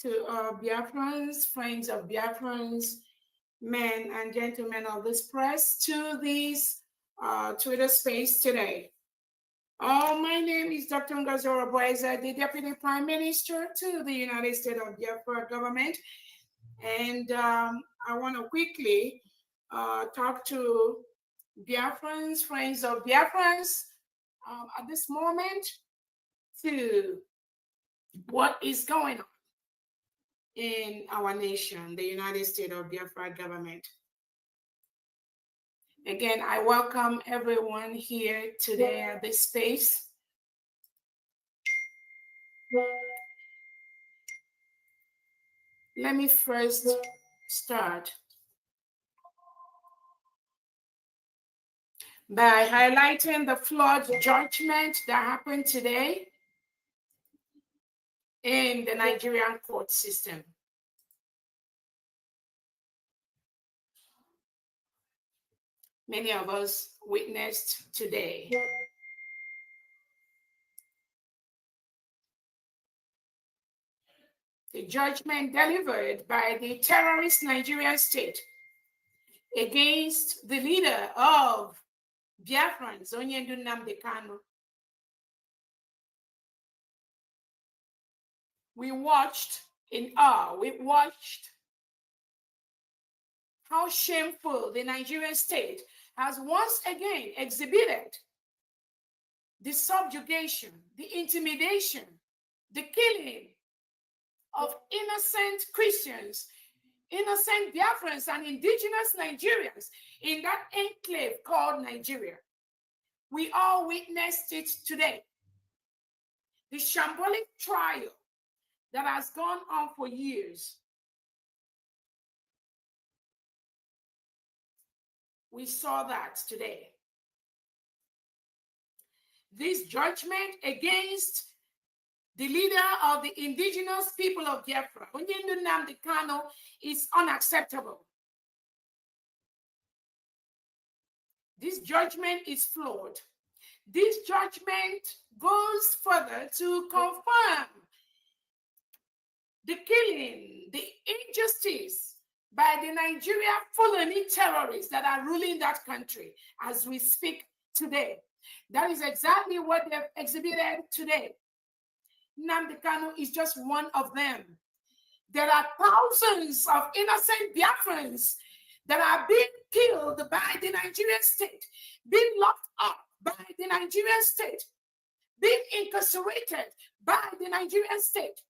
to Biafrans, friends of Biafrans, men and gentlemen of this press, to this Twitter space today. My name is Dr. Ngazora Boyza, the Deputy Prime Minister to the United States of Biafra government. And I want to quickly talk to Biafrans, friends of Biafrans, at this moment to what is going on in our nation, the United States of Biafra government. Again, I welcome everyone here today at this space. Let me first start by highlighting the flawed judgment that happened today in the Nigerian court system. Many of us witnessed today. The judgment delivered by the terrorist Nigerian state against the leader of Biafrans, Nnamdi Kanu. We watched in awe, we watched how shameful the Nigerian state has once again exhibited the subjugation, the intimidation, the killing of innocent Christians, innocent Biafrans and indigenous Nigerians in that enclave called Nigeria. We all witnessed it today. The shambolic trial that has gone on for years. We saw that today. This judgment against the leader of the indigenous people of Biafra, Nnamdi Kanu, is unacceptable. This judgment is flawed. This judgment goes further to confirm the killing, the injustice by the Nigeria Fulani terrorists that are ruling that country as we speak today. That is exactly what they've exhibited today. Nnamdi Kanu is just one of them. There are thousands of innocent Biafrans that are being killed by the Nigerian state, being locked up by the Nigerian state, being incarcerated by the Nigerian state.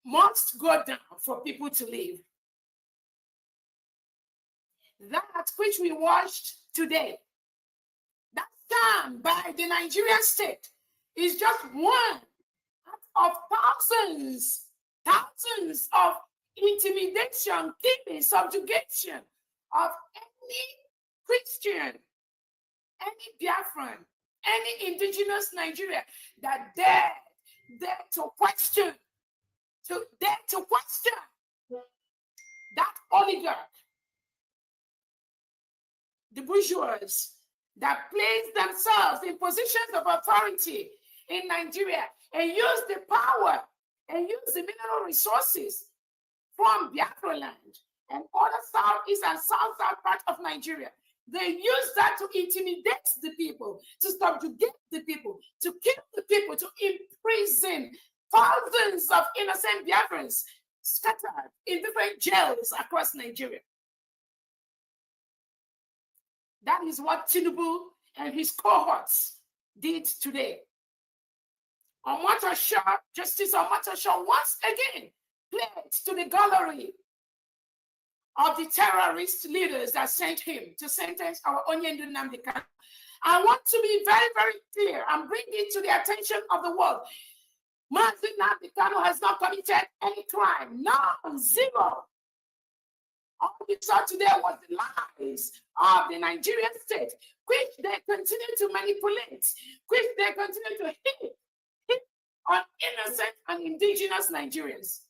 Must go down for people to live. That which we watched today, that scam by the Nigerian state, is just one of thousands of intimidation, killing, subjugation of any Christian, any Biafran, any indigenous Nigeria that dare to question that oligarch, the bourgeois that place themselves in positions of authority in Nigeria and use the power and use the mineral resources from Biafra land and other southeast and south part of Nigeria. They use that to intimidate the people, to subjugate the people, to kill the people, to imprison thousands of innocent Biafrans scattered in different jails across Nigeria. That is what Tinubu and his cohorts did today. Justice Omatosha once again played to the gallery of the terrorist leaders that sent him to sentence our Nnamdi Kanu I want to be very, very clear and bring it to the attention of the world. Nnamdi Kanu has not committed any crime. No, zero. All we saw today was the lies of the Nigerian state, which they continue to manipulate, which they continue to hit on innocent and indigenous Nigerians,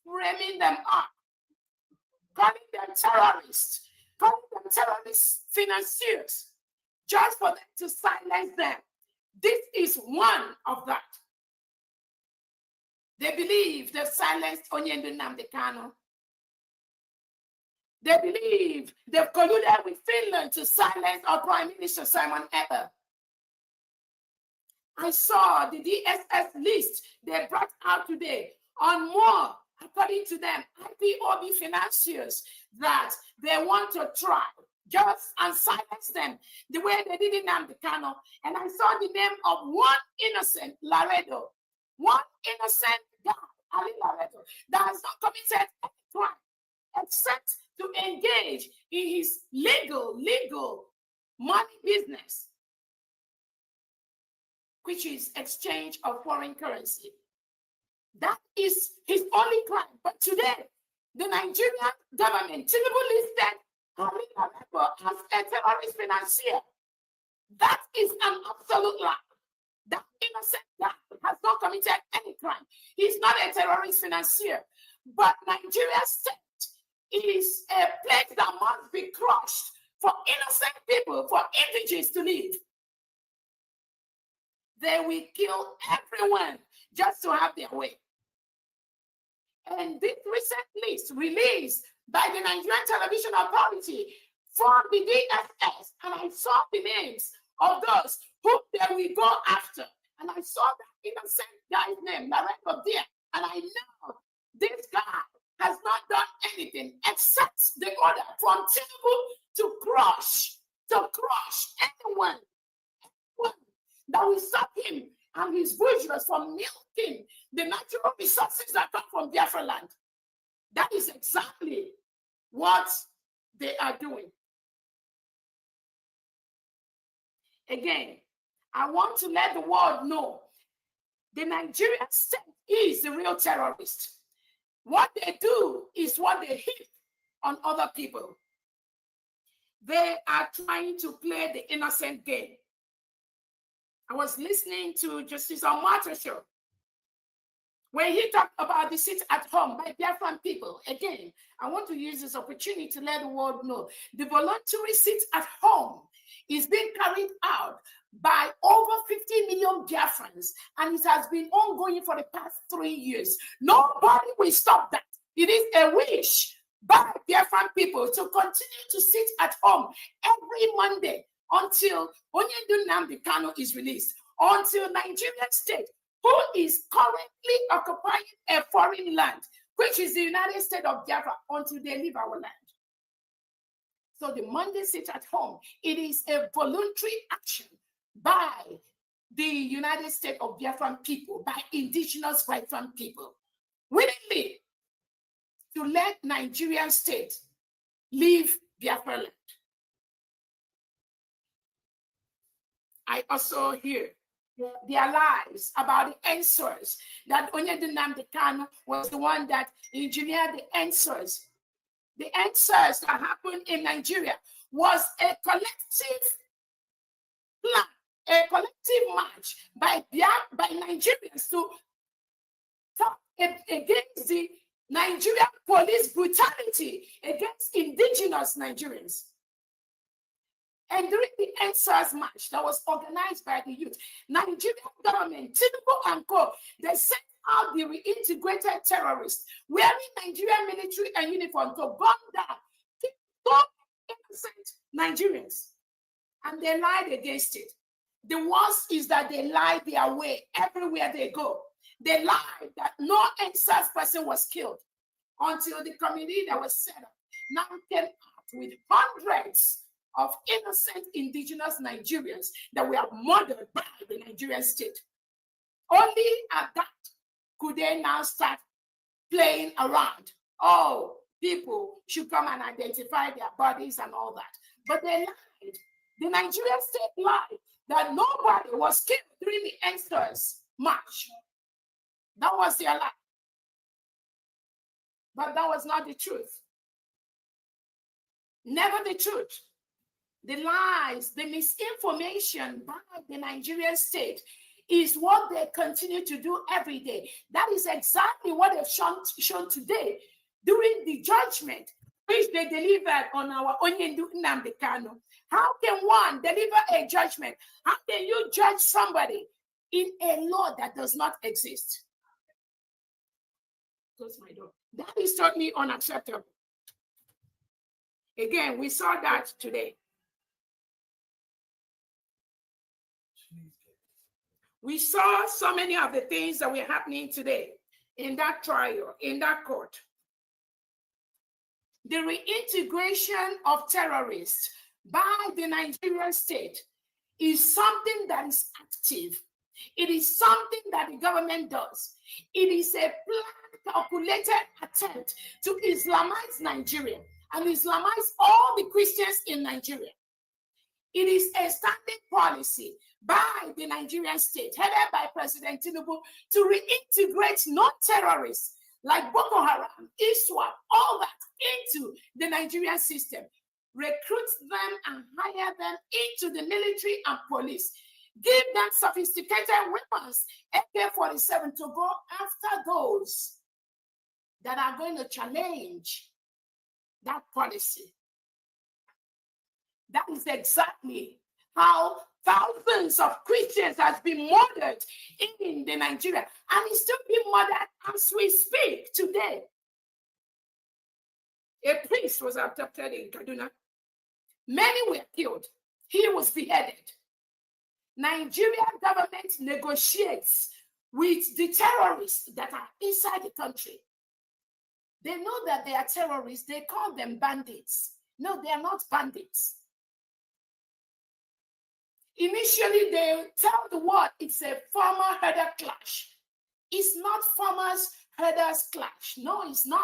framing them up, calling them terrorists, calling them terrorist financiers, just for them to silence them. This is one of that. They believe they've silenced Nnamdi Kanu. They believe they've colluded with Finland to silence our Prime Minister Simon Eber. I saw the DSS list they brought out today on more, according to them, IPOB financiers that they want to try just and silence them the way they did in Nnamdi Kanu. And I saw the name of one innocent Laredo, one innocent guy, Ali Laredo, that has not committed any crime except to engage in his legal money business, which is exchange of foreign currency. That is his only crime. But today, the Nigerian government, Tinubu listed Ali Laredo as a terrorist financier. That is an absolute lie. That innocent guy has not committed any crime. He's not a terrorist financier. But Nigeria state is a place that must be crushed for innocent people, for indigenous to live. They will kill everyone just to have their way. And this recent list released by the Nigerian Television Authority from the DSS, and I saw the names of those who they will go after. And I saw that innocent guy's name, Laredo there, and I know this guy has not done anything except the order from Tinubu to crush anyone that will stop him and his bourgeois from milking the natural resources that come from Biafra land. That is exactly what they are doing. Again, I want to let the world know the Nigerian state is the real terrorist. What they do is what they hit on other people. They are trying to play the innocent game. I was listening to Justice Amata show when he talked about the sit at home by Biafran people. Again, I want to use this opportunity to let the world know the voluntary sit at home is being carried out by over 50 million Biafrans, and it has been ongoing for the past 3 years. Nobody will stop that. It is a wish by Biafran people to continue to sit at home every Monday until Nnamdi Kanu is released, until Nigerian state, who is currently occupying a foreign land, which is the United States of Biafra, until they leave our land. So the Monday sit at home, it is a voluntary action by the United States of Biafran people, by indigenous Biafran people, willingly to let Nigerian state leave Biafra land. I also hear their lies about the answers, that Nnamdi Kanu was the one that engineered the answers. The answers that happened in Nigeria was a collective plan, a collective march by Nigerians to talk against the Nigerian police brutality against indigenous Nigerians. And during the answers march that was organized by the youth, Nigerian government, Tinubu and co, they sent out the reintegrated terrorists wearing Nigerian military and uniform to gun down 4 innocent Nigerians. And they lied against it. The worst is that they lied their way everywhere they go. They lied that no answers person was killed until the committee that was set up now came out with hundreds of innocent indigenous Nigerians that were murdered by the Nigerian state. Only at that could they now start playing around. Oh, people should come and identify their bodies and all that. But they lied. The Nigerian state lied that nobody was killed during the Ensters March. That was their lie. But that was not the truth. Never the truth. The lies, the misinformation by the Nigerian state is what they continue to do every day. That is exactly what they've shown today during the judgment which they delivered on our Nnamdi Kanu. How can one deliver a judgment? How can you judge somebody in a law that does not exist? Close my door. That is totally unacceptable. Again, we saw that today. We saw so many of the things that were happening today in that trial, in that court. The reintegration of terrorists by the Nigerian state is something that is active. It is something that the government does. It is a planned, calculated attempt to Islamize Nigeria and Islamize all the Christians in Nigeria. It is a standing policy by the Nigerian state, headed by President Tinubu, to reintegrate non-terrorists like Boko Haram, ISWAP, all that into the Nigerian system, recruit them and hire them into the military and police, give them sophisticated weapons, AK-47, to go after those that are going to challenge that policy. That is exactly how thousands of Christians have been murdered in the Nigeria, and it's still being murdered as we speak today. A priest was abducted in Kaduna. Many were killed. He was beheaded. Nigerian government negotiates with the terrorists that are inside the country. They know that they are terrorists. They call them bandits. No, they are not bandits. Initially, they tell the world it's a farmer-herder clash. It's not farmers-herders clash. No, it's not.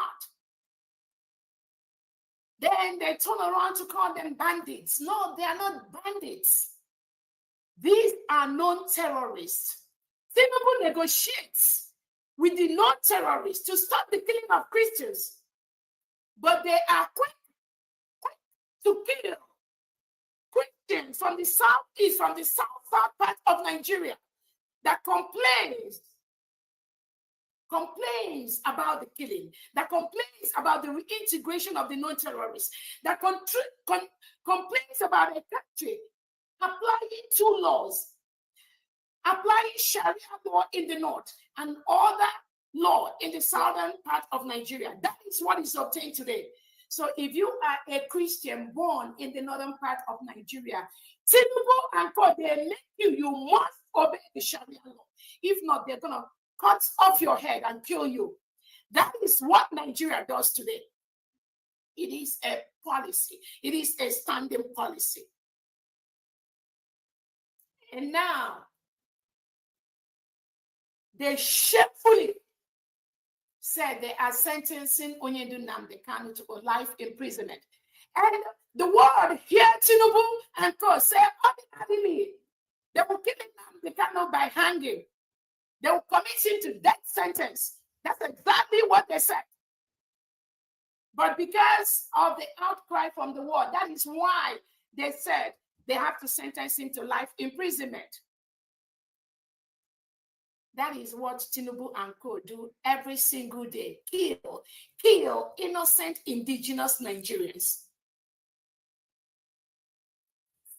Then they turn around to call them bandits. No, they are not bandits. These are non-terrorists. Tinubu negotiates with the non-terrorists to stop the killing of Christians. But they are quick to kill Christians from the southeast, from the south part of Nigeria, that complains about the killing, that complains about the reintegration of the non-terrorists, that complains about a country applying two laws, applying Sharia law in the north and other law in the southern part of Nigeria. That is what is obtained today. So if you are a Christian born in the northern part of Nigeria, Tinubu and God, they make you must obey the Sharia law. If not, they're going to cut off your head and kill you. That is what Nigeria does today. It is a policy. It is a standing policy. And now, they shamefully said they are sentencing Nnamdi Kanu to a life imprisonment. And the world here, Tinubu and Co. say, ordinarily, they will kill Nnamdi Kanu by hanging. They will commit him to death sentence. That's exactly what they said. But because of the outcry from the world, that is why they said they have to sentence him to life imprisonment. That is what Tinubu and Co. do every single day. Kill innocent indigenous Nigerians.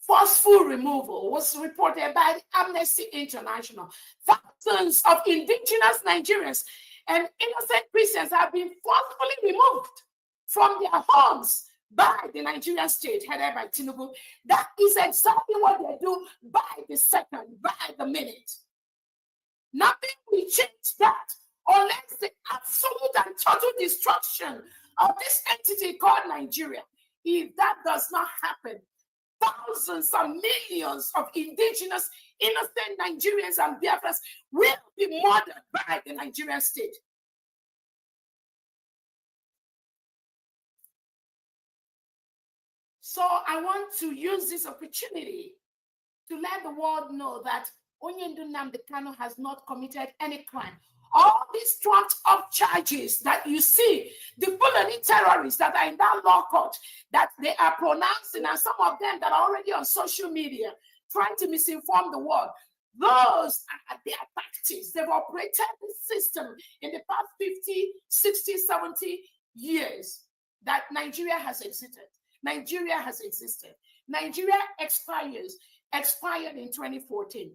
Forceful removal was reported by Amnesty International. Thousands of indigenous Nigerians and innocent Christians have been forcefully removed from their homes by the Nigerian state headed by Tinubu. That is exactly what they do by the second, by the minute. Nothing will change that unless the absolute and total destruction of this entity called Nigeria. If that does not happen, thousands and millions of indigenous, innocent Nigerians and Biafrans will be murdered by the Nigerian state. So I want to use this opportunity to let the world know that Nnamdi Kanu has not committed any crime. All these trumped up charges that you see, the Fulani terrorists that are in that law court, that they are pronouncing, and some of them that are already on social media trying to misinform the world, those are their tactics. They've operated this system in the past 50, 60, 70 years that Nigeria has existed. Nigeria has existed. Nigeria expired in 2014.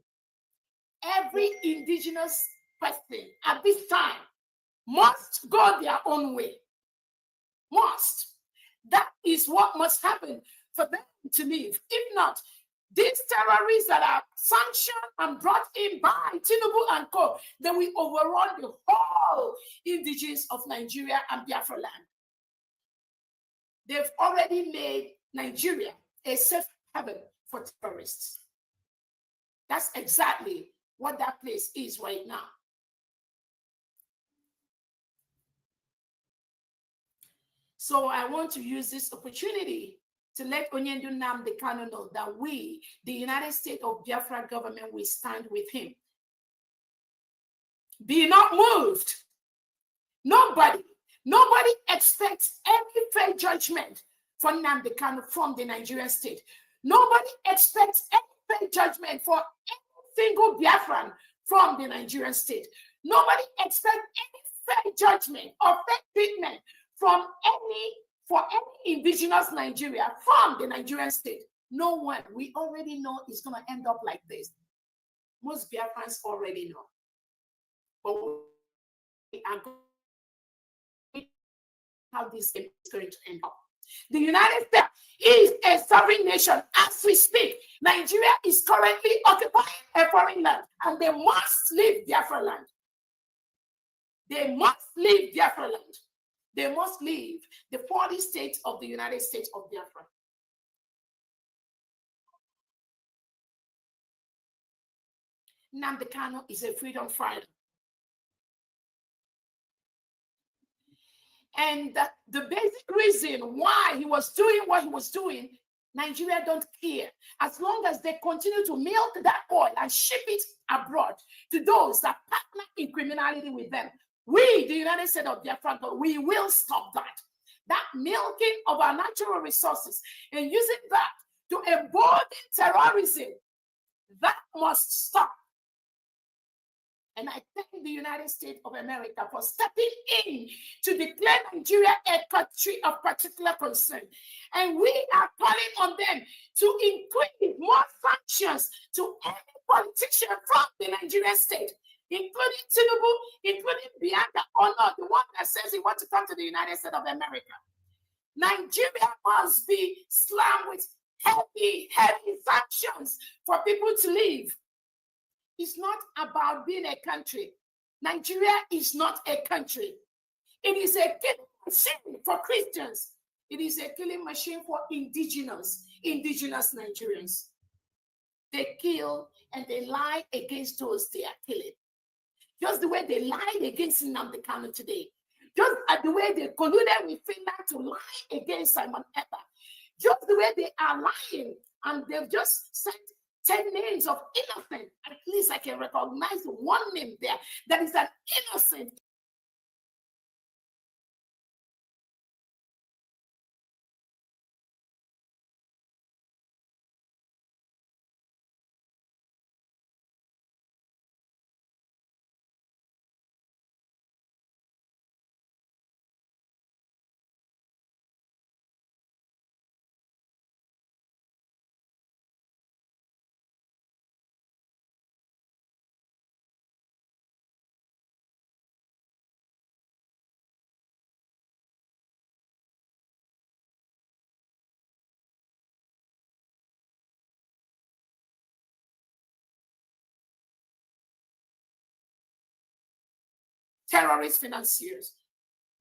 Every indigenous person at this time must go their own way. Must. That is what must happen for them to leave. If not, these terrorists that are sanctioned and brought in by Tinubu and co, they will overrun the whole indigenous of Nigeria and Biafra land. They've already made Nigeria a safe haven for terrorists. That's exactly what that place is right now. So I want to use this opportunity to let Nnamdi Kanu know that we, the United States of Biafra government, will stand with him. Be not moved. Nobody expects any fair judgment for Nnamdi Kanu from the Nigerian state. Nobody expects any fair judgment for any single Biafran from the Nigerian state. Nobody expects any fair judgment or fair treatment for any indigenous Nigeria from the Nigerian state. No one. We already know it's going to end up like this. Most Biafrans already know. But we are going how this is going to end up. The United States is a sovereign nation as we speak. Nigeria is currently occupying a foreign land, and they must leave Biafra land. They must leave Biafra land. They must leave the 40 states of the United States of Biafra. Nnamdi Kanu is a freedom fighter. And the basic reason why he was doing what he was doing, Nigeria don't care. As long as they continue to milk that oil and ship it abroad to those that partner in criminality with them, we, the United States of Biafra, we will stop that. That milking of our natural resources and using that to embolden terrorism, that must stop. And I thank the United States of America for stepping in to declare Nigeria a country of particular concern. And we are calling on them to increase more sanctions to any politician from the Nigerian state, including Tinubu, including Bianca, or not, the one that says he wants to come to the United States of America. Nigeria must be slammed with heavy sanctions for people to leave. It's not about being a country. Nigeria is not a country. It is a killing machine for Christians. It is a killing machine for indigenous Nigerians. They kill and they lie against those they are killing. Just the way they lied against Nnamdi Kanu today. Just the way they colluded with Finland to lie against Simon Ekpa. Just the way they are lying, and they've just sent 10 names of innocent. At least I can recognize one name there that is an innocent. Terrorist financiers.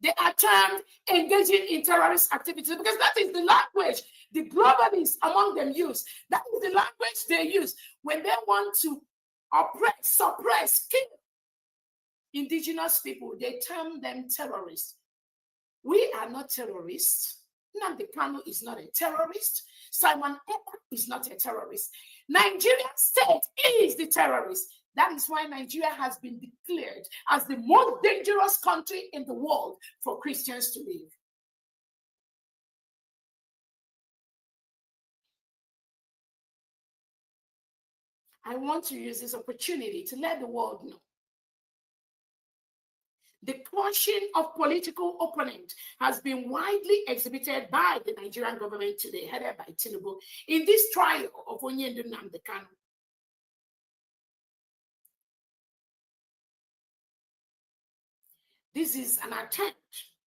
They are termed engaging in terrorist activities because that is the language the globalists among them use. That is the language they use when they want to oppress, suppress, kill indigenous people. They term them terrorists. We are not terrorists. Nnamdi Kanu is not a terrorist. Simon Ekpa is not a terrorist. Nigeria state is the terrorist. That is why Nigeria has been declared as the most dangerous country in the world for Christians to live. I want to use this opportunity to let the world know the crushing of political opponent has been widely exhibited by the Nigerian government today, headed by Tinubu, in this trial of Nnamdi Kanu. This is an attempt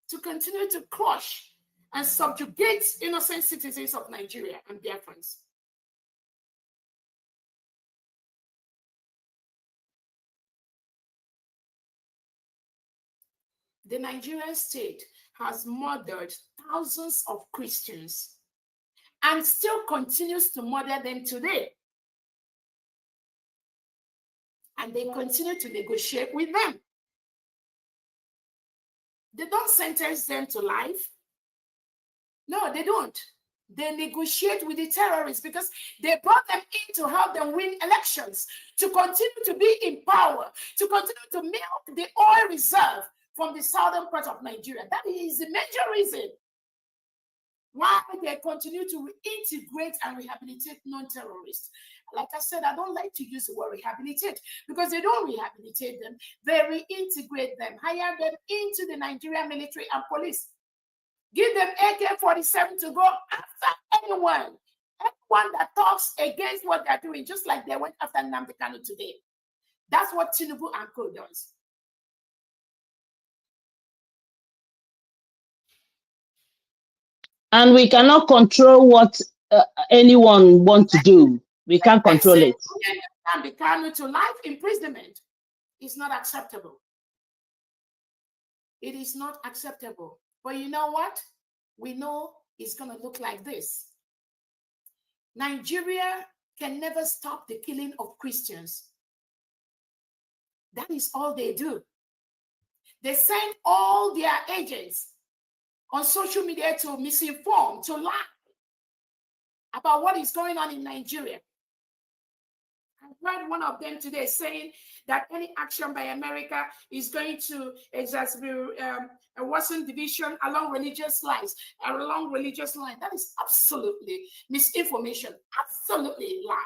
to continue to crush and subjugate innocent citizens of Nigeria and Biafrans. The Nigerian state has murdered thousands of Christians and still continues to murder them today. And they continue to negotiate with them. They don't sentence them to life. No, they don't. They negotiate with the terrorists because they brought them in to help them win elections, to continue to be in power, to continue to milk the oil reserve from the southern part of Nigeria. That is the major reason why they continue to integrate and rehabilitate non-terrorists. Like I said, I don't like to use the word rehabilitate because they don't rehabilitate them. They reintegrate them, hire them into the Nigerian military and police. Give them AK-47 to go after anyone that talks against what they're doing, just like they went after Nnamdi Kanu today. That's what Tinubu and co does. And we cannot control what anyone wants to do. We can't control it. Nnamdi Kanu to life imprisonment is not acceptable. It is not acceptable. But you know what? We know it's going to look like this. Nigeria can never stop the killing of Christians. That is all they do. They send all their agents on social media to misinform, to lie about what is going on in Nigeria. I heard one of them today saying that any action by America is going to exacerbate a worsened division along religious lines. That is absolutely misinformation, absolutely lie.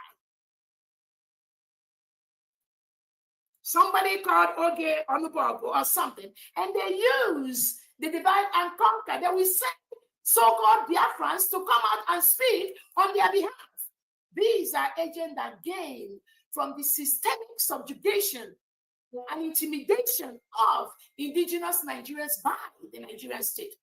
Somebody called Oge Onubogu or something, and they use the divide and conquer. They will send so-called Biafrans to come out and speak on their behalf. These are agents that gain from the systemic subjugation and intimidation of indigenous Nigerians by the Nigerian state.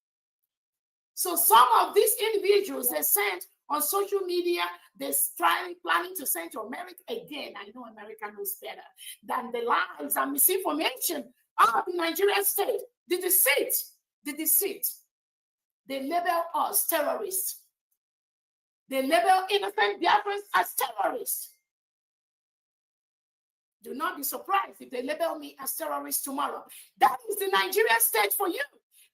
So some of these individuals they sent on social media, they're planning to send to America again. I know America knows better than the lies and misinformation of the Nigerian state. The deceit. They label us terrorists. They label innocent Biafrans as terrorists. Do not be surprised if they label me as terrorist tomorrow. That is the Nigerian state for you.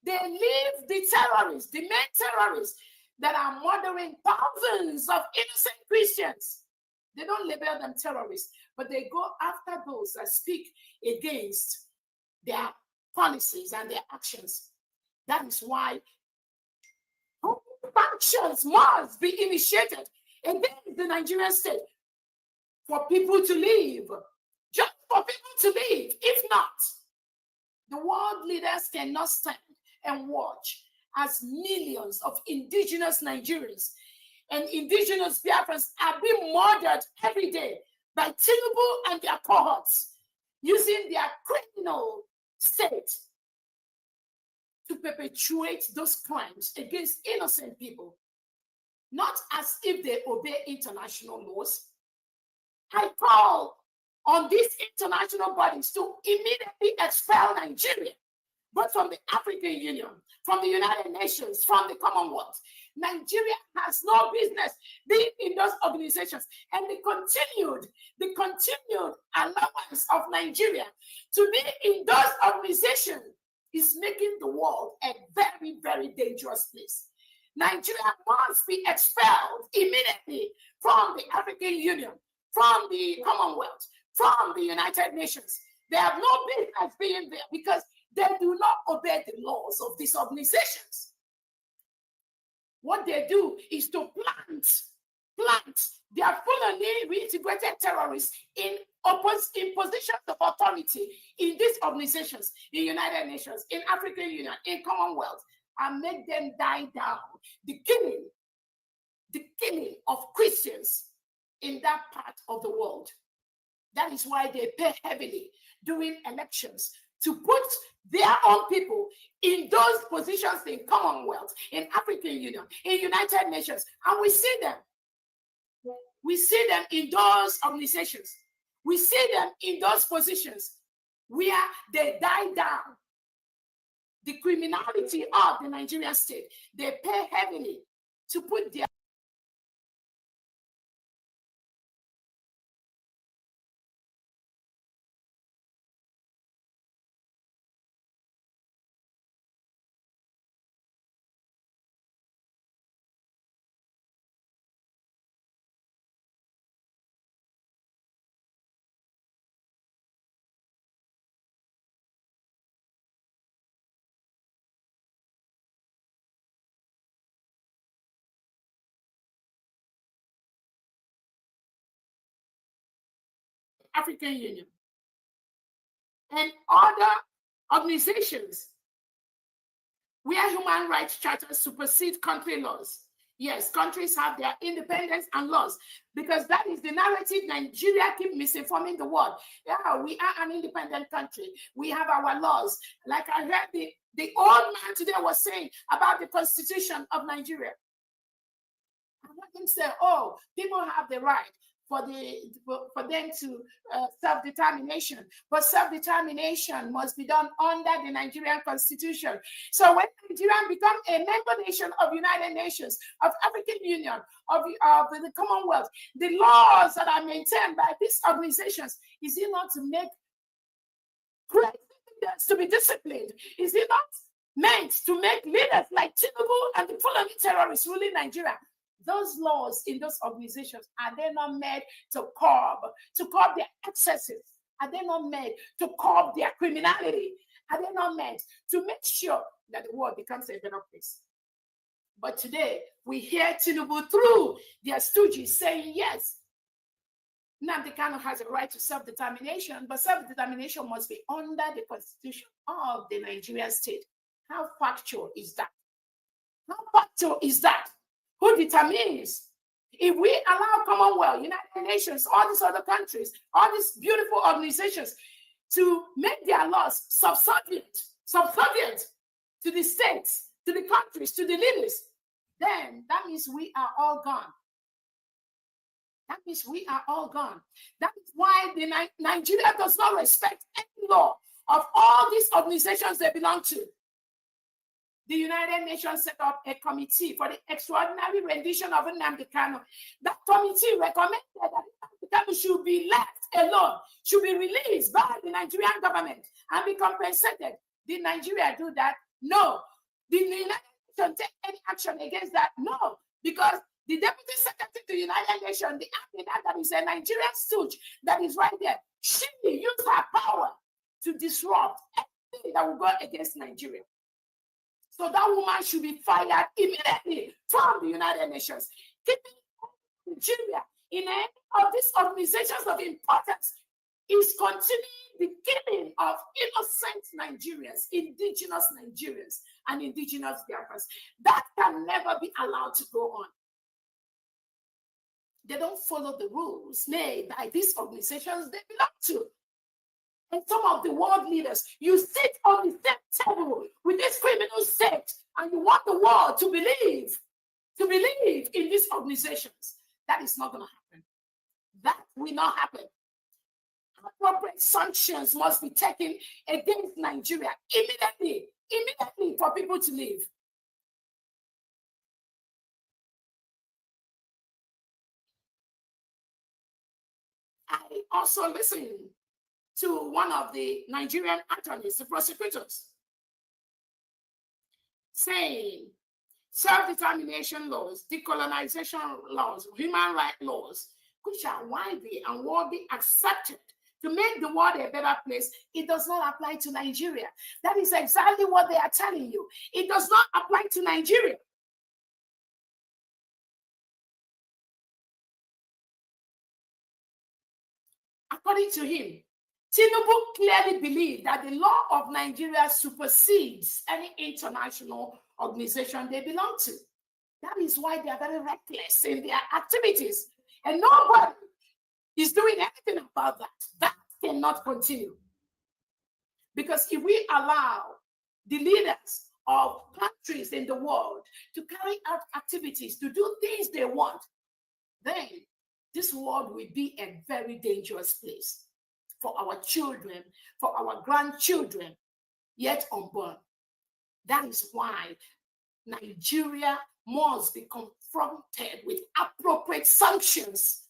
They leave the terrorists, the main terrorists that are murdering thousands of innocent Christians. They don't label them terrorists, but they go after those that speak against their policies and their actions. That is why sanctions must be initiated against the Nigerian state for people to leave. Just for people to leave. If not, the world leaders cannot stand and watch as millions of indigenous Nigerians and indigenous Biafrans are being murdered every day by Tinubu and their cohorts using their criminal state to perpetuate those crimes against innocent people, not as if they obey international laws. I call on these international bodies to immediately expel Nigeria, both from the African Union, from the United Nations, from the Commonwealth. Nigeria has no business being in those organizations, and the continued allowance of Nigeria to be in those organizations is making the world a very, very dangerous place. Nigeria must be expelled immediately from the African Union, from the Commonwealth, from the United Nations. They have no business being there because they do not obey the laws of these organizations. What they do is to plant their fully reintegrated terrorists in positions of authority in these organizations, in United Nations, in African Union, in Commonwealth, and make them die down. The killing of Christians in that part of the world. That is why they pay heavily during elections to put their own people in those positions in Commonwealth, in African Union, in United Nations. And we see them. We see them in those organizations. We see them in those positions where they die down. The criminality of the Nigerian state, they pay heavily to put their African Union and other organizations where human rights charters supersede country laws. Yes, countries have their independence and laws because that is the narrative Nigeria keep misinforming the world. Yeah, we are an independent country. We have our laws. Like I heard the old man today was saying about the Constitution of Nigeria. I want him to say, oh, people have the right for them to self-determination, but self-determination must be done under the Nigerian Constitution. So when Nigeria become a member nation of United Nations, of African Union, of the Commonwealth, the laws that are maintained by these organizations, is it not to make presidents to be disciplined? Is it not meant to make leaders like Tinubu and the Fulani terrorists ruling Nigeria? Those laws in those organizations, are they not made to curb their excesses? Are they not made to curb their criminality? Are they not meant to make sure that the world becomes a better place? But today, we hear Tinubu through their stooges saying, yes, Nnamdi Kanu has a right to self-determination, but self-determination must be under the Constitution of the Nigerian state. How factual is that? How factual is that? Who determines? If we allow Commonwealth, United Nations, all these other countries, all these beautiful organizations to make their laws subservient to the states, to the countries, to the leaders, then that means we are all gone. That means we are all gone. That is why Nigeria does not respect any law of all these organizations they belong to. The United Nations set up a committee for the extraordinary rendition of Nnamdi Kanu. That committee recommended that Nnamdi Kanu should be left alone, should be released by the Nigerian government and be compensated. Did Nigeria do that? No. Did the United Nations take any action against that? No. Because the Deputy Secretary to the United Nations, the army that is a Nigerian stooge that is right there, she used her power to disrupt anything that will go against Nigeria. So that woman should be fired immediately from the United Nations. Keeping Nigeria in any of these organizations of importance is continuing the killing of innocent Nigerians, indigenous Nigerians, and indigenous Biafrans. That can never be allowed to go on. They don't follow the rules made by these organizations they belong to. And some of the world leaders, you sit on the same table with this criminal state, and you want the world to believe in these organizations. That is not going to happen. That will not happen. Appropriate sanctions must be taken against Nigeria immediately for people to leave. I also listened to one of the Nigerian attorneys, the prosecutors, saying self-determination laws, decolonization laws, human rights laws, which are widely and widely accepted to make the world a better place, it does not apply to Nigeria. That is exactly what they are telling you. It does not apply to Nigeria. According to him, Tinubu clearly believed that the law of Nigeria supersedes any international organization they belong to. That is why they are very reckless in their activities. And nobody is doing anything about that. That cannot continue. Because if we allow the leaders of countries in the world to carry out activities, to do things they want, then this world will be a very dangerous place for our children, for our grandchildren, yet unborn. That is why Nigeria must be confronted with appropriate sanctions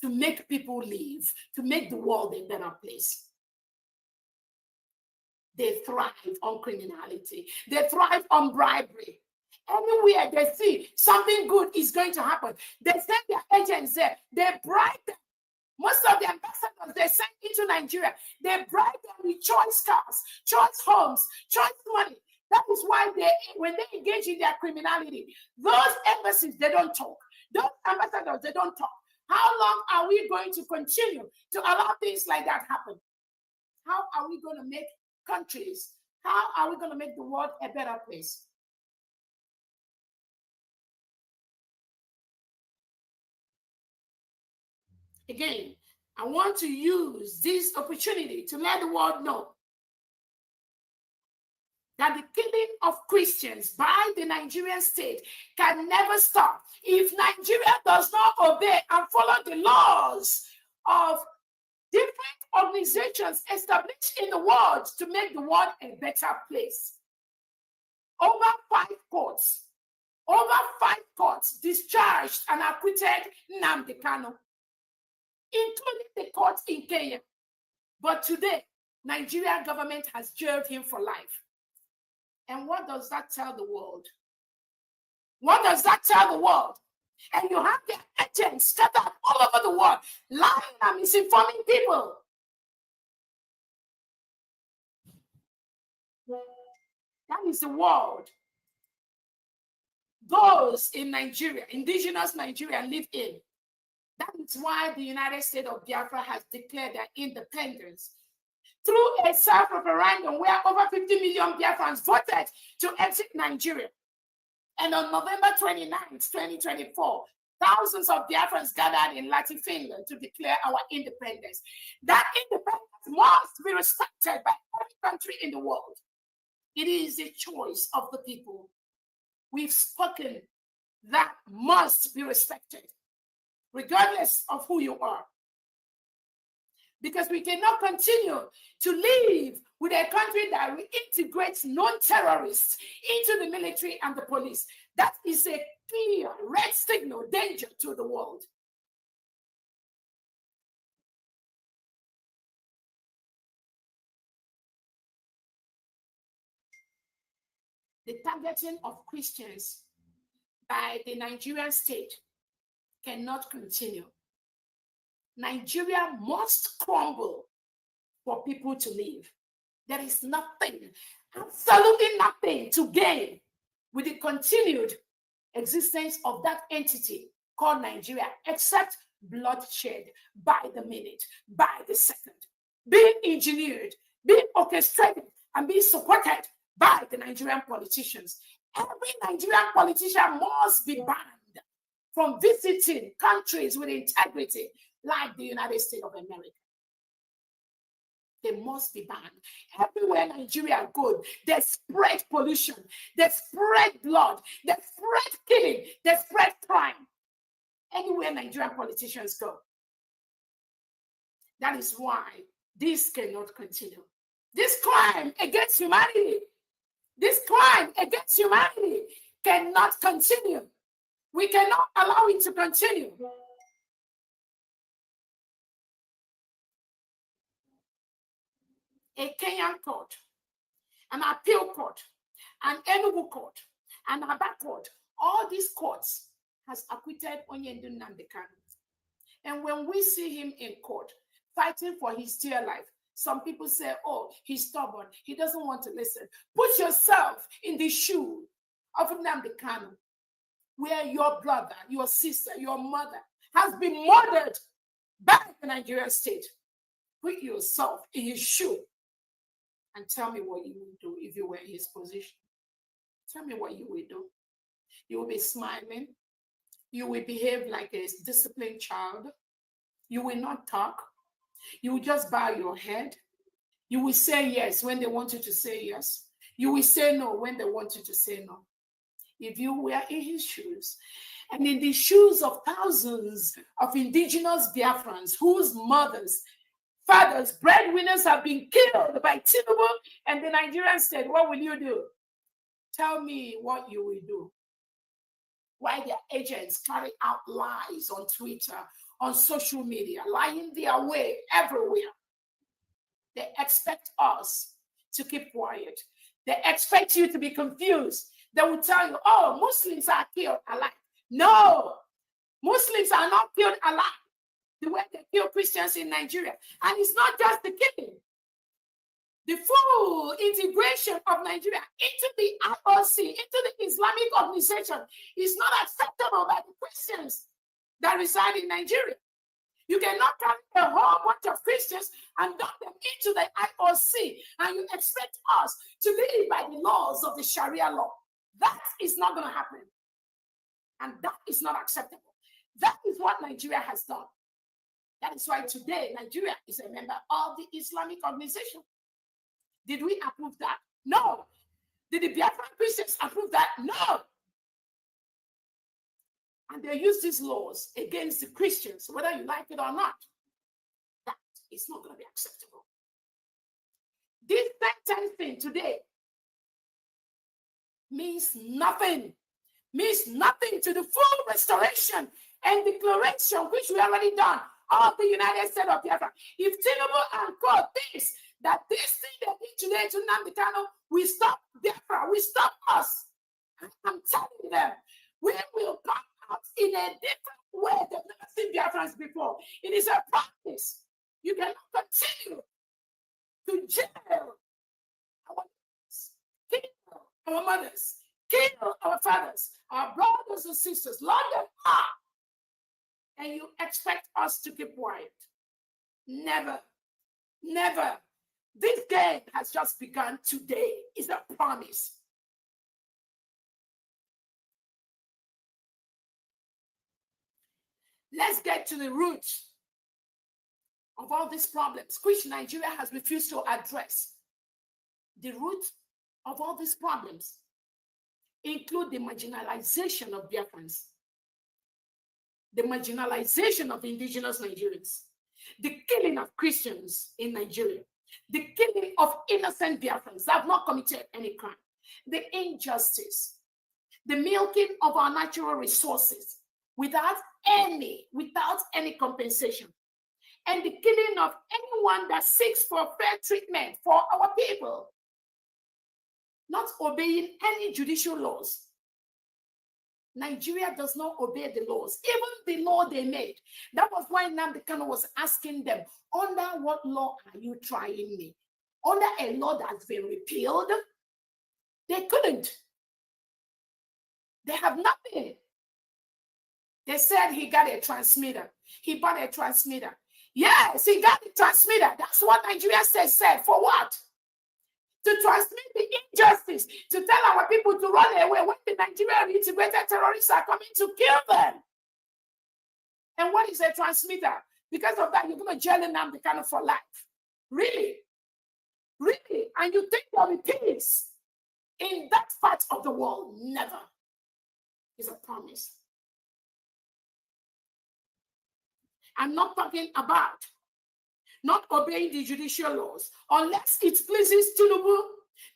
to make people live, to make the world a better place. They thrive on criminality. They thrive on bribery. Anywhere they see something good is going to happen, they send their agents there. They bribe them. Most of the ambassadors they send into Nigeria, they bribe them with choice cars, choice homes, choice money. That is why when they engage in their criminality, those embassies, they don't talk. Those ambassadors, they don't talk. How long are we going to continue to allow things like that happen? How are we going to make countries, how are we going to make the world a better place? Again, I want to use this opportunity to let the world know that the killing of Christians by the Nigerian state can never stop if Nigeria does not obey and follow the laws of different organizations established in the world to make the world a better place. Over five courts discharged and acquitted Nnamdi Kanu, including the court in Kenya. But today, Nigerian government has jailed him for life. And what does that tell the world? What does that tell the world? And you have their agents scattered all over the world, lying and misinforming people. That is the world those in Nigeria, indigenous Nigeria, live in. That is why the United States of Biafra has declared their independence through a self-referendum where over 50 million Biafrans voted to exit Nigeria. And on November 29, 2024, thousands of Biafrans gathered in Latifingla to declare our independence. That independence must be respected by every country in the world. It is a choice of the people. We've spoken. That must be respected, regardless of who you are. Because we cannot continue to live with a country that reintegrates non-terrorists into the military and the police. That is a clear red signal danger to the world. The targeting of Christians by the Nigerian state cannot continue. Nigeria must crumble for people to live. There is nothing, absolutely nothing to gain with the continued existence of that entity called Nigeria, except bloodshed by the minute, by the second, being engineered, being orchestrated, and being supported by the Nigerian politicians. Every Nigerian politician must be banned from visiting countries with integrity like the United States of America. They must be banned. Everywhere Nigeria goes, they spread pollution, they spread blood, they spread killing, they spread crime. Anywhere Nigerian politicians go. That is why this cannot continue. This crime against humanity, cannot continue. We cannot allow it to continue. A Kenyan court, an appeal court, an Enugu court, And at that court, all these courts has acquitted Nnamdi Kanu. And when we see him in court fighting for his dear life, some people say, oh, he's stubborn. He doesn't want to listen. Put yourself in the shoe of Nnamdi Kanu, where your brother, your sister, your mother has been murdered by the Nigerian state. Put yourself in his shoe and tell me what you would do if you were in his position. Tell me what you would do. You will be smiling. You will behave like a disciplined child. You will not talk. You will just bow your head. You will say yes when they want you to say yes. You will say no when they want you to say no. If you were in his shoes, and in the shoes of thousands of indigenous Biafrans whose mothers, fathers, breadwinners have been killed by Tinubu and the Nigerian state, what will you do? Tell me what you will do. Why their agents carry out lies on Twitter, on social media, lying their way everywhere. They expect us to keep quiet. They expect you to be confused. They will tell you, oh, Muslims are killed alive. No, Muslims are not killed alive the way they kill Christians in Nigeria. And it's not just the killing. The full integration of Nigeria into the IOC, into the Islamic organization, is not acceptable by the Christians that reside in Nigeria. You cannot carry a whole bunch of Christians and dump them into the IOC, and you expect us to live by the laws of the Sharia law. That is not going to happen. And that is not acceptable. That is what Nigeria has done. That is why today Nigeria is a member of the Islamic organization. Did we approve that? No. Did the Biafran Christians approve that? No. And they use these laws against the Christians, whether you like it or not. That is not going to be acceptable. This sentencing today means nothing to the full restoration and declaration which we already done of the United States of Biafra. If Tinubu and God thinks that this thing they did today to Nnamdi Kanu will stop Biafra, will stop us, I'm telling them, we will come out in a different way. They've never seen Biafrans before. It is a practice. You cannot continue to jail our mothers, kill our mothers, kill our fathers, our brothers and sisters, lock them up, and you expect us to keep quiet. Never, never. This game has just begun today. It's a promise. Let's get to the root of all these problems, which Nigeria has refused to address. The root of all these problems include the marginalization of Biafrans, the marginalization of indigenous Nigerians, the killing of Christians in Nigeria, the killing of innocent Biafrans that have not committed any crime, the injustice, the milking of our natural resources without any compensation, and the killing of anyone that seeks for fair treatment for our people, not obeying any judicial laws. Nigeria does not obey the laws, even the law they made. That was why Nnamdi Kanu was asking them, under what law are you trying me? Under a law that's been repealed? They couldn't. They have nothing. They said he got a transmitter. He bought a transmitter. Yes, he got a transmitter. That's what Nigeria said. For what? To transmit the injustice, to tell our people to run away when the Nigerian integrated terrorists are coming to kill them. And what is a transmitter? Because of that, you're going to jail Nnamdi Kanu for life. Really? Really? And you think there will be peace in that part of the world? Never. It's a promise. I'm not talking about not obeying the judicial laws unless it pleases Tinubu,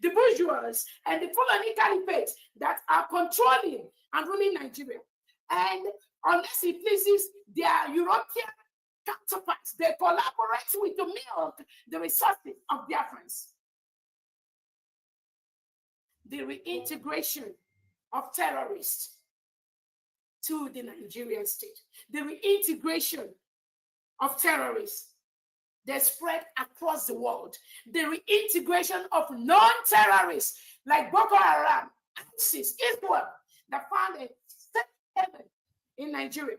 the bourgeois, and the Fulani Caliphate that are controlling and ruling Nigeria. And unless it pleases their European counterparts, they collaborate with to milk the resources of Biafrans. The reintegration of terrorists to the Nigerian state, the reintegration of terrorists, they spread across the world, the reintegration of non-terrorists like Boko Haram, ISIS, Israel, that found a safe haven in Nigeria,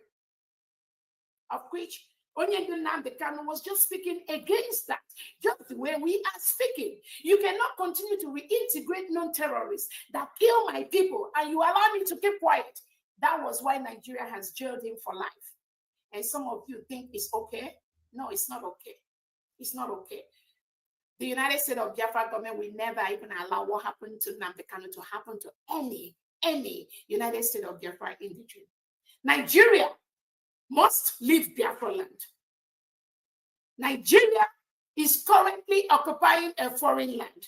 of which Nnamdi Kanu was just speaking against that, just the way we are speaking. You cannot continue to reintegrate non-terrorists that kill my people, and you allow me to keep quiet. That was why Nigeria has jailed him for life. And some of you think it's okay. No, it's not okay. It's not okay. The United States of Biafra government will never even allow what happened to Nnamdi Kanu to happen to any United States of Biafra individual. Nigeria must leave Biafra land. Nigeria is currently occupying a foreign land.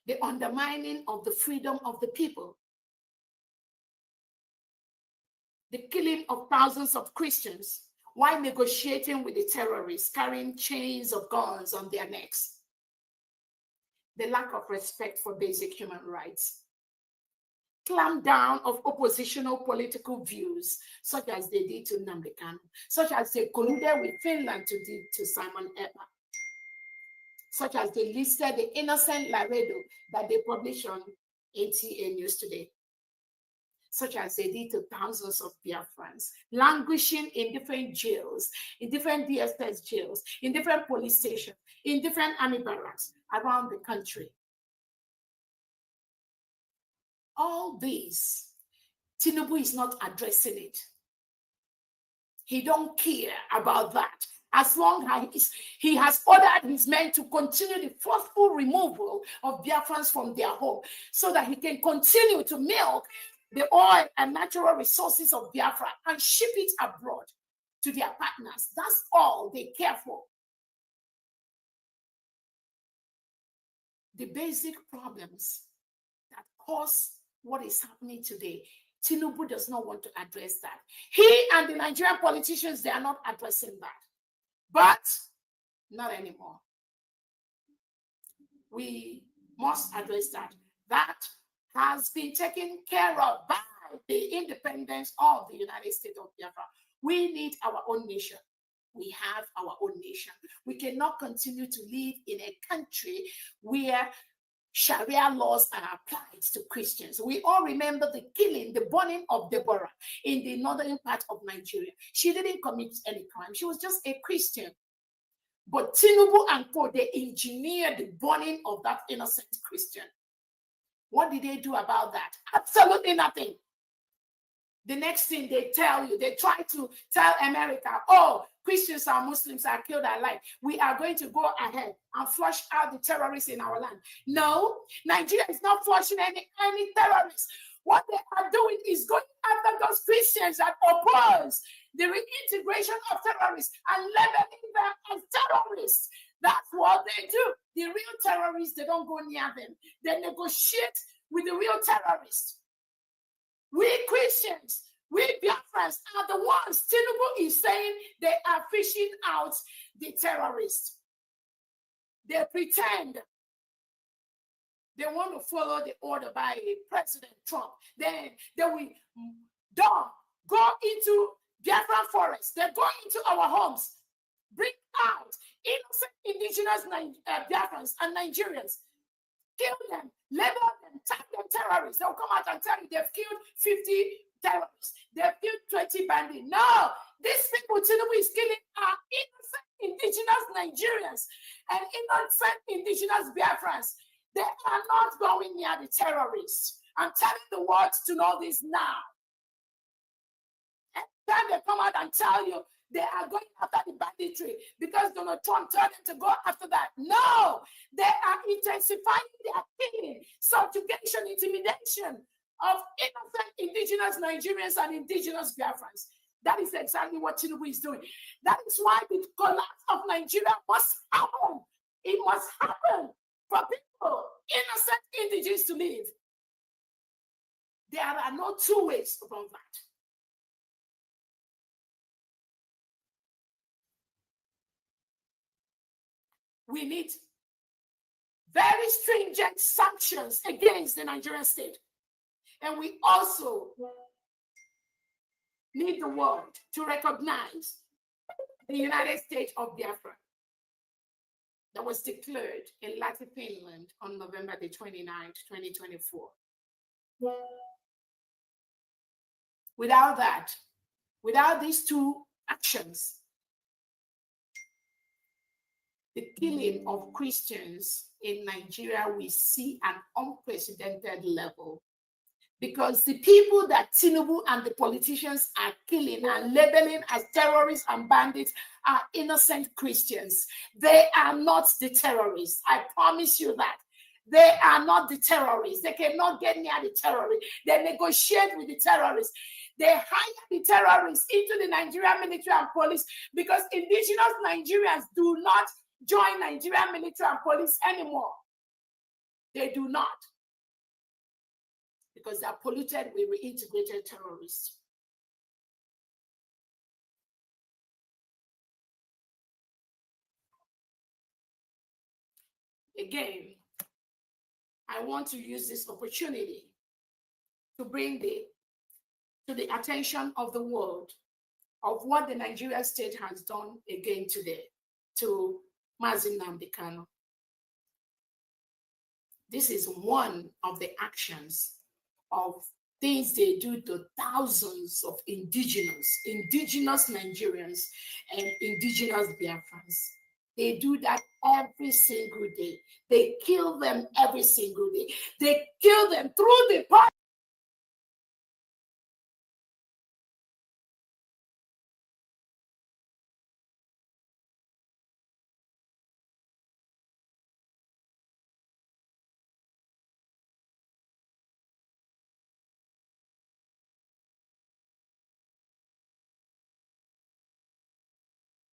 The undermining of the freedom of the people. The killing of thousands of Christians while negotiating with the terrorists, carrying chains of guns on their necks. The lack of respect for basic human rights. Clamp down of oppositional political views, such as they did to Nnamdi Kanu, such as they colluded with Finland to do to Simon Epa, such as they listed the innocent Laredo that they published on ATA News today, such as they did to thousands of Biafrans, languishing in different jails, in different DSS jails, in different police stations, in different army barracks around the country. All these, Tinubu is not addressing it. He don't care about that. As long as he has ordered his men to continue the forceful removal of Biafrans from their home so that he can continue to milk the oil and natural resources of Biafra and ship it abroad to their partners. That's all they care for. The basic problems that cause what is happening today, Tinubu does not want to address that. He and the Nigerian politicians, they are not addressing that. But not anymore. We must address that. That has been taken care of by the independence of the United States of Biafra. We need our own nation. We have our own nation. We cannot continue to live in a country where Sharia laws are applied to Christians. We all remember the killing, the burning of Deborah in the northern part of Nigeria. She didn't commit any crime. She was just a Christian. But Tinubu and co, they engineered the burning of that innocent Christian. What did they do about that? Absolutely nothing. The next thing they tell you, they try to tell America, oh, Christians and Muslims are killed alive. We are going to go ahead and flush out the terrorists in our land. No, Nigeria is not flushing any terrorists. What they are doing is going after those Christians that oppose the reintegration of terrorists and labeling them as terrorists. That's what they do. The real terrorists, they don't go near them. They negotiate with the real terrorists. We Christians, we Biafrans are the ones Tinubu is saying they are fishing out the terrorists. They pretend they want to follow the order by President Trump. Then they will go into Biafran forests. They go into our homes, bring out innocent indigenous Biafrans and Nigerians, kill them, label them, tag them terrorists. They'll come out and tell you they've killed 50 terrorists. They've killed 20 bandits. No, these people Tinubu is killing are innocent indigenous Nigerians and innocent indigenous Biafrans. They are not going near the terrorists. I'm telling the world to know this now. Every time they come out and tell you they are going after the banditry because Donald Trump told them to go after that. No, they are intensifying their killing, subjugation, intimidation of innocent indigenous Nigerians and indigenous Biafrans. That is exactly what Tinubu is doing. That is why the collapse of Nigeria must happen. It must happen for people, innocent indigenous, to live. There are no two ways about that. We need very stringent sanctions against the Nigerian state. And we also need the world to recognize the United States of Biafra that was declared in Latin Finland on November the 29th, 2024. Without that, without these two actions, the killing of Christians in Nigeria, we see an unprecedented level. Because the people that Tinubu and the politicians are killing and labeling as terrorists and bandits are innocent Christians. They are not the terrorists. I promise you that. They are not the terrorists. They cannot get near the terrorists. They negotiate with the terrorists. They hire the terrorists into the Nigerian military and police because indigenous Nigerians do not join Nigerian military and police anymore. They do not. Because they are polluted with reintegrated terrorists. Again, I want to use this opportunity to bring to the attention of the world of what the Nigerian state has done again today to Nnamdi Kanu. This is one of the actions of things they do to thousands of indigenous Nigerians and indigenous Biafrans. They do that every single day. They kill them every single day. They kill them through the